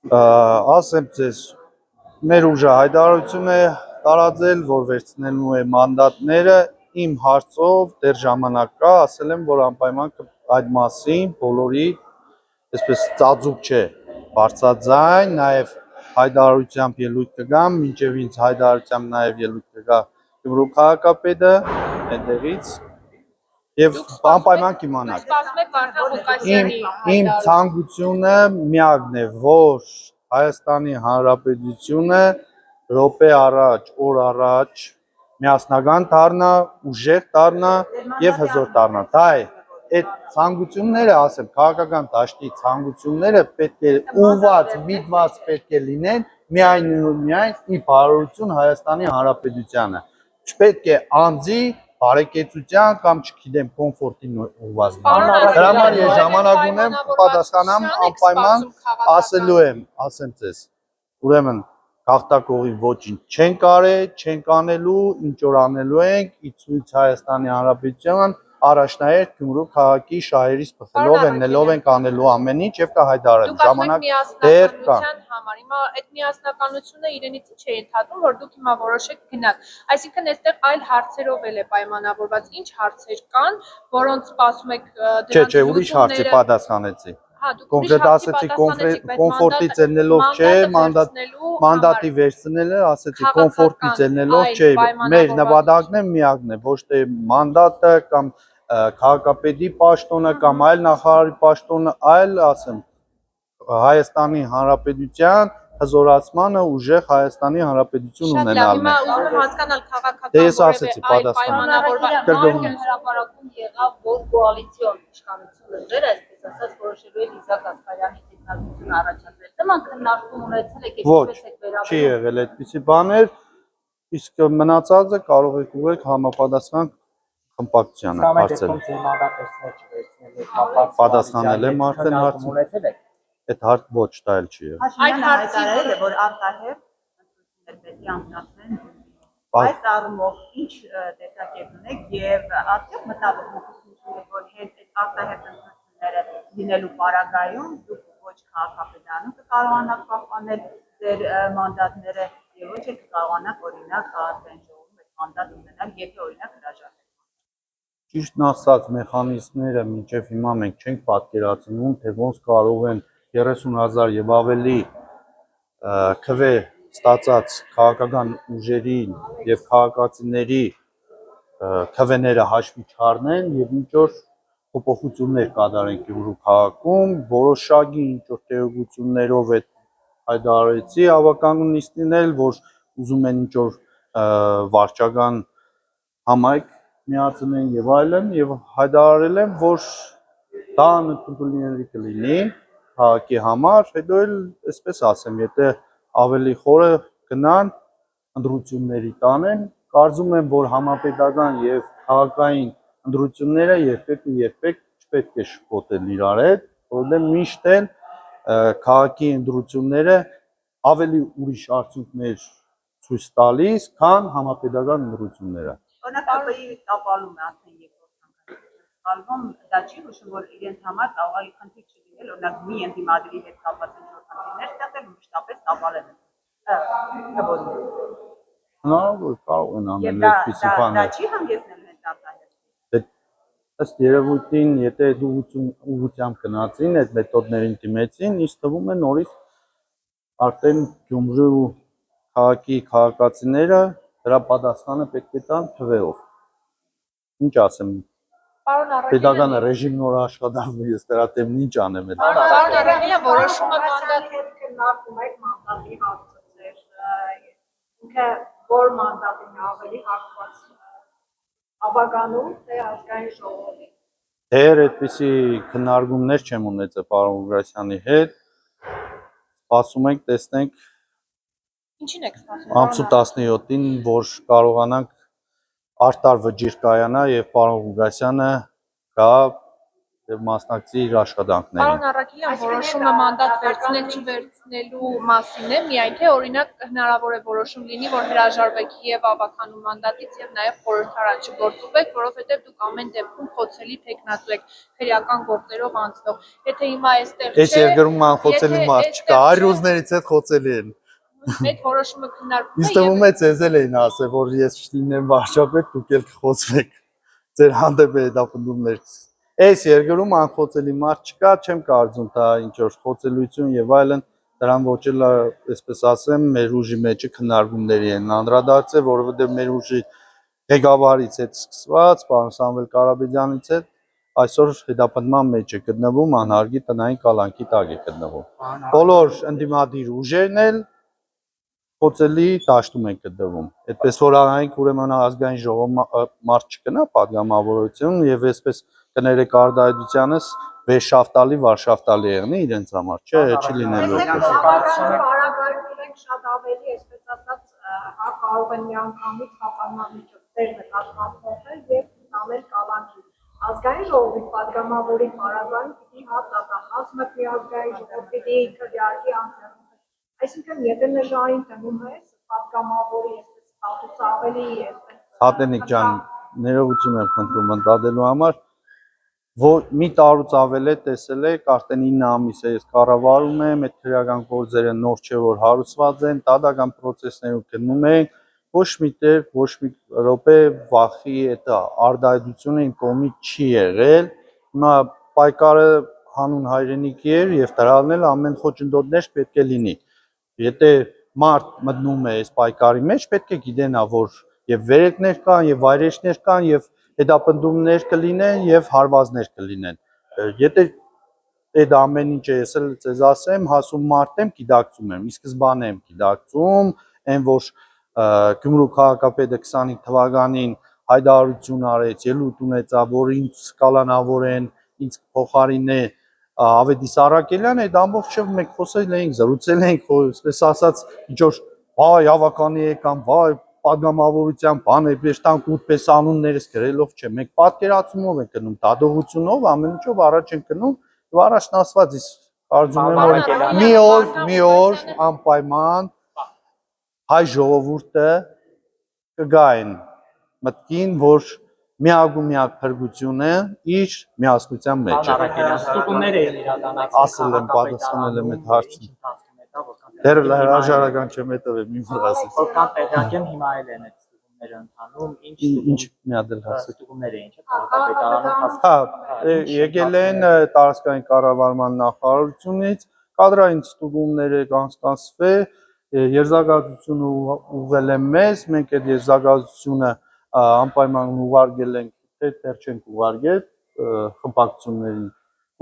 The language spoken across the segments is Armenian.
Ասեմ ձեզ, մեր ուժը հայտարարություն է տարածել, որ վերցնելու է մանդատները, իմ հարցով դեռ ժամանակ կա, ասել եմ, որ անպայման այդ մասին բոլորի այսպես ծածուկ չէ, բարձրաձայն, նաև հայտարարությամբ ելույթ կգամ, մինչև ինձ հայտարարությամբ նաև ելույթ կգա Գյումրու քաղաքապետը այդտեղից եւ անպայման կիմանաք։ Սպասում եք Վարդան Ղուկասյանի Իմ ցանկությունը միակն է, որ Հայաստանի Հանրապետությունը րոպե առաջ, օր առաջ միասնական դառնա, ուժեղ դառնա եւ հզոր դառնա։ Դա է այդ ցանկությունները, ասեմ, քաղաքական դաշտի ցանկությունները պետք է ուղղված, միտված պետք է լինեն միայն ու միայն ի բարօրություն Հայաստանի Հանրապետությանը։ Չպետք է անձի բարեկեցության կամ չգիտեմ կոմֆորտին ուղղված լինի։ Դրա համար ես ժամանակ ունեմ պատասխանամ անպայման ասելու եմ, ասեմ ձեզ։ Ուրեմն գաղտակողի ոչինչ չենք արել, չենք անելու, ինչ որ անելու ենք, ի ցույց Հայաստանի Հանրապետության առաջնահերթ Գյումրու քաղաքի շահերից բխելով ելնելով ենք անելու ամեն ինչ եւ կհայտարարենք։ Ժամանակ դեռ կա։ Համար հիմա այդ միասնականությունը իրենից ինչ է ենթադրում, որ դուք հիմա որոշեք գնալ։ Այսինքն այստեղ այլ հարցերով էլ է պայմանավորված։ Ինչ հարցեր կան, որոնց սպասում եք դրանց Չէ, ուրիշ հարցի պատասխանեցի։ Կոնկրետ ասեցի կոմֆորտից ելնելով չէ, մանդատի վերցնելը, ասեցի կոմֆորտից ելնելով չէ, մեր նպատակն է միակն է, ոչ թե մանդատը կամ քաղաքապետի պաշտոնը կամ այլ նախարարի պաշտոնը, այլ ասեմ Հայաստանի Հանրապետության հզորացմանը ուժեղ Հայաստանի Հանրապետություն ունենալն է։ Ուզում եմ հասկանալ քաղաքական Դե ես ասեցի պատասխանատվորական հրապարակում եղավ, որ կոալիցիոն իշխանությունը ձեր այսպես ասած որոշելու է Լիզա Կասկարյանի տեխնոլոգիան առաջադրել։ Նման քննարկում ունեցել եք, ինչպես եք վերաբերվում։ Չի եղել այդպիսի բաներ, իսկ մնացածը կարող եք ուղղել համապատասխան խմբակցությանը հարցել։ Պատասխանել եմ արդեն հարցին։ Այդ հարց ոչ դա էլ չի եղել։ Այդ հարցերը որ արտահերթ պետք է անցկացվեն։ Այս առումով ինչ տեսակետ ունեք եւ արդյոք մտավախությունները որ հետ արտահերթ ընտրությունները լինելու պարագայում դուք ոչ քաղաքապետարանում կկարողանաք պահպանել ձեր մանդատները եւ ոչ էլ կկարողանաք օրինակ ազգային ժողովում այդ մանդատ ունենալ, եթե օրինակ հրաժարվեք։ Ճիշտն ասած, մեխանիզմները մինչև հիմա մենք չենք պատկերացնում, թե ոնց կարող են 30,000 եւ ավելի քվե ստացած քաղաքական ուժերի եւ քաղաքացիների քվեները հաշվի չառնեն եւ ինչ որ փոփոխություններ կատարեն Գյումրու քաղաքում, որոշակի ինչ որ տեղեկություններով այդ հայտարարեցի ավականուն նիստին էլ, որ ուզում են ինչ որ վարչական համայնք միացնեն եւ այլն եւ հայտարարել եմ, որ դա անընդունելի կլինի քաղաքի համար, հետո էլ այսպես ասեմ, եթե ավելի խորը գնան ընտրությունների տանեն, կարծում եմ, որ համապետական եւ քաղաքային ընտրությունները երբեք չպետք է շփոթել իրար հետ, որովհետեւ միշտ էլ քաղաքի ընտրությունները ավելի ուրիշ արդյունքներ ցույց տալիս, քան համապետական ընտրությունները։ Օրինակ ԱՊ-ի տապալում է արդեն երկրորդ անգամ։ Դա չի հուշում, որ իրենց համար կարող է խնդիր չլինել, օրինակ մի ընդդիմադիրի հետ կապված ինչ-որ խնդիրներ ստեղծել ու մշտապես տապալել են։ Հնարավոր կարող են անել այդպիսի բաներ։ Դա չի հանգեցնել հենց արտահերթ։ Ըստ երևույթին, եթե այդ ուղղությամբ գնացին, այդ մեթոդներին դիմեցին, ինձ թվում է նորից արդեն Գյումրու քաղաքի քաղաքացիները դրա պատասխանը պետք է տան թվերով։ Ինչ ասեմ։ Պետական ռեժիմ նոր աշխատանք ես դրա դեմ ինչ անեմ այդ։ Պարոն Արաքելյան, որոշումը մանդատի քննարկում եք մանդատի հարցը ինքը որ մանդատին ավելի հակված ավականու թե ազգային ժողովի։ Դեռ այդպիսի քննարկումներ չեմ ունեցել պարոն Ղուկասյանի հետ։ Սպասում ենք, տեսնենք ինչին եք սպասում։ Ամսու 17-ին, որ կարողանանք արտար վճիռ կայանա եւ պարոն Ղուկասյանը գա եւ մասնակցի իր աշխատանքներին։ Պարոն Առաքելյան, որոշումը մանդատ վերցնել չվերցնելու մասին է, միայն թե օրինակ հնարավոր է որոշում լինի, որ հրաժարվեք եւ ավականու մանդատից եւ նաեւ խորհրդարան չգործուվեք, որովհետեւ դուք ամեն դեպքում խոցելի տեխնացու եք, քրեական գործերով անցնող։ Եթե հիմա այստեղ Այս երկրում անխոցելի մարդ չկա, այրուզներից հետ խոցելի են։ այդ որոշումը քննարկվում Իսկ թվում է ձեզ էլ էին ասել, որ ես չլինեմ վարչապետ, դուք էլ կխոցվեք։ Ձեր հանդեպ հետապնդումներ։ Այս երկրում անխոցելի մարդ չկա, չեմ կարծում դա ինչ որ խոցելություն եւ այլն, դրան ոչ էլ այսպես ասեմ, մեր ուժի մեջը քննարկումների են անդրադարձել, որովհետեւ մեր ուժի ղեկավարից հետ սկսված, պարոն Սամվել Կարապետյանից հետ այսօր հետապնդման մեջ է գտնվում, անհարգի տնային կալանքի տակ է գտնվում։ Բոլոր ընդդիմադիր ուժերն էլ խոցելի դաշտում են գտնվում։ Այդպես որ անայք ուրեմն ազգային ժողով մարդ չկնա падգամավորություն եւ այսպես կներեք արդայությունս վերշավտալի վարշավտալի եղնի իրենց համար, չէ, չի լինելու այդպես։ Բարակայում ենք շատ ավելի, այսպես ասած, կարող են միանգամից հապարմամիջոցներ նկատմամբ եւ տանել կալանքի։ Ազգային ժողովի падգամավորի բարակայում պիտի հատատախազ մտնի ազգային ժողով պիտի քրյարկի անձեռնություն։ Այսինքն եթե նժային տնում ես падգամավորի այսպես ստատուս ավելի այսպես Հատենիկ ջան, ներողություն եմ խնդրում ընդդադելու համար, որ մի տարուց ավել է տեսել եք, արդեն 9 ամիս է ես կառավարում եմ, այդ քրեական գործերը նոր չէ որ հարուցված են, դատական process-ներում գնում ենք, ոչ մի տեղ, ոչ մի րոպե վախի այդ արդայությունը իմ կողմից չի եղել, հիմա պայքարը հանուն հայրենիքի էր եւ դրանն էլ ամեն խոչընդոտներ պետք է լինի, եթե մարդ մտնում է այս պայքարի մեջ, պետք է գիտենա, որ եւ վերելքներ կան, եւ վայրեջքներ կան, եւ հետապնդումներ կլինեն, եւ հարվածներ կլինեն։ Եթե այդ ամեն ինչը ես էլ ձեզ ասեմ, հասուն մարդ եմ, գիտակցում եմ, ի սկզբանե եմ գիտակցում, այն որ Գյումրու քաղաքապետը 25 թվականին հայտարարություն արեց, ելույթ ունեցավ, որ ինձ կալանավորեն, ինձ փոխարինե Ավետիս Առաքելյան, այդ ամբողջը մենք խոսել էինք, զրուցել էինք, այսպես ասած, ինչ որ վայ ավականի եկան, վայ падգամավորության բան է, վերջտանք ուտպես անուններս գրելով չէ, մենք պատկերացումով ենք գնում, դատողությունով, ամեն ինչով առաջ ենք գնում, եւ առաջն ասված իս կարծում եմ որ մի օր անպայման հայ ժողովուրդը կգա այն մտքին, որ միակ ու միակ փրկությունը իր միասնության մեջ է։ Ստուգումներ էին իրականացել։ Ասել եմ, պատասխանել եմ այդ հարցին։ Դեռ հրաժարական չեմ հետևել, մի մոռացեք։ Որքան տեղյակ եմ, հիմա էլ են այդ ստուգումները ընթանում, Ինչ մի հատ էլ հասեք։ ստուգումներ էին, չէ՞, քաղաքապետարանում Հա, եկել են տարածքային կառավարման նախարարությունից, կադրային ստուգումները կանցկացվել, երզակացությունը ուղղել են մեզ, մենք այդ երզակացությունը անպայման ուղարկել ենք, թե դեռ չենք ուղարկել խմբակցություններին,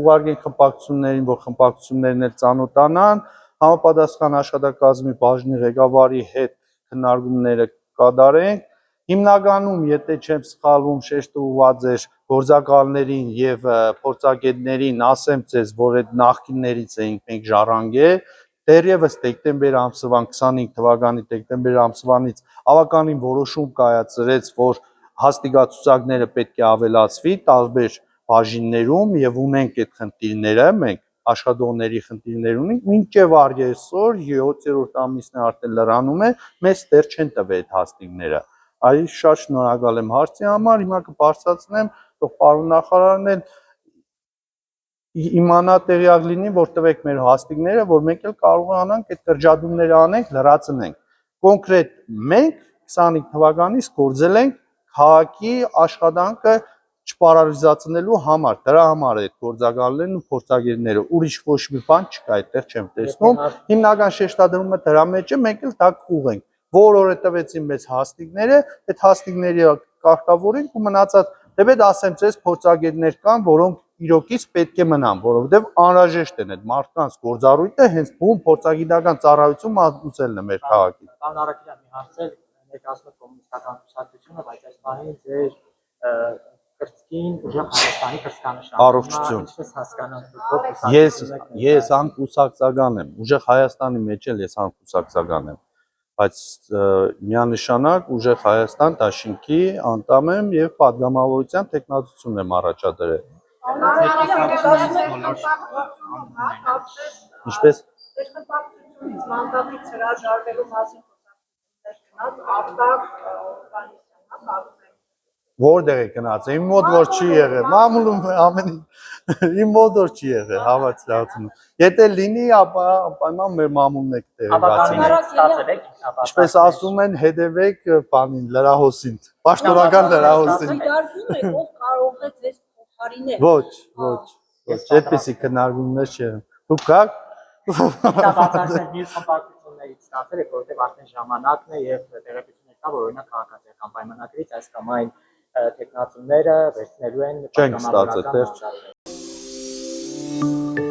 ուղարկենք խմբակցություններին, որ խմբակցություններն էլ ծանոթանան, համապատասխան աշխատակազմի բաժնի ղեկավարի հետ քննարկումները կատարենք։ Հիմնականում, եթե չեմ սխալվում, շեշտը ուղղված էր գործակալներին եւ փորձագետներին, ասեմ ձեզ, որ այդ նախկիններից էինք մենք ժառանգել, դեռևս դեկտեմբեր ամսվան 25 թվականի դեկտեմբեր ամսվանից ավականին որոշում կայացրեց, որ հաստիգացուցակները պետք է ավելացվի տարբեր բաժիններում եւ ունենք այդ խնդիրները, մենք աշխատողների խնդիրներ ունենք, մինչև այսօր 7-րդ ամիսն է արդեն լրանում է, մեզ դեռ չեն տվել այդ հաստիգները։ Այ շատ շնորհակալ եմ հարցի համար, հիմա կբարձրացնեմ, թող պարոն նախարարն էլ իմանա տեղյակ լինի, որ տվեք մեր հաստիգները, որ մենք էլ կարողանանք այդ կրճատումները անենք, լրացնենք։ Կոնկրետ մենք 25 թվականից գործել ենք քաղաքի աշխատանքը չպարալիզացնելու համար, դրա համար է գործակալներն ու փորձագետները, ուրիշ ոչ մի բան չկա, այդտեղ չեմ տեսնում։ Հիմնական շեշտադրումը դրա մեջ է, մենք էլ դա կուղենք, որ օրը տվեցին մեզ հաստիգները, այդ հաստիգների կարգավորենք ու մնացած, դեպետ ասեմ ձեզ փորձագետներ կան, որոնք իրոքից պետք է մնան, որովհետև անհրաժեշտ են այդ մարդկանց գործառույթը հենց բուն փորձագիտական ծառայություն մատուցելն է մեր քաղաքի։ Պարոն Առաքելյան, մի հարց է, ներկայացնում եք կոմունիստական կուսակցությունը, բայց այս պահին ձեր կրծքին ուժեղ Հայաստանի կրծքանշան։ Առողջություն։ Ինչպես հասկանանք, Ես անկուսակցական եմ, ուժեղ Հայաստանի մեջ էլ ես անկուսակցական եմ, բայց միանշանակ ուժեղ Հայաստան դաշինքի անդամ եմ եւ падգամավորության տեխնացություն եմ առաջադրել։ Ինչպես Երկրպագությունից մանդատից հրաժարվելու մասին խոսակցություններ գնաց Արտակ Օվանեսյանը, կարծեմ։ որտեղ է գնաց։ Իմ մոտ որ չի եղել։ Մամուլում ամեն իմ մոտ որ չի եղել հավատացնում։ Եթե լինի, ապա պայման մեր մամուլն է տեղեկացնի։ Ստացել եք ինքնապաշտ։ Ինչպես ասում են, հետևեք բանին, լրահոսին։ Պաշտոնական լրահոսին։ Դիտարկում եք, ով կարող է ձեզ փոխարինել։ Ոչ, այդպեսի քննարկումներ չեն։ Դուք գաք Բացարձակ մյուս խմբակցություններից ստացել եք, որովհետև արդեն ժամանակն է եւ տեղեկություններ կա, որ օրինակ քաղաքացիական պայմանագրից այս կամ այն տեխնացումները վերցնելու են Չենք ստացել, դեռ պատգամավորական։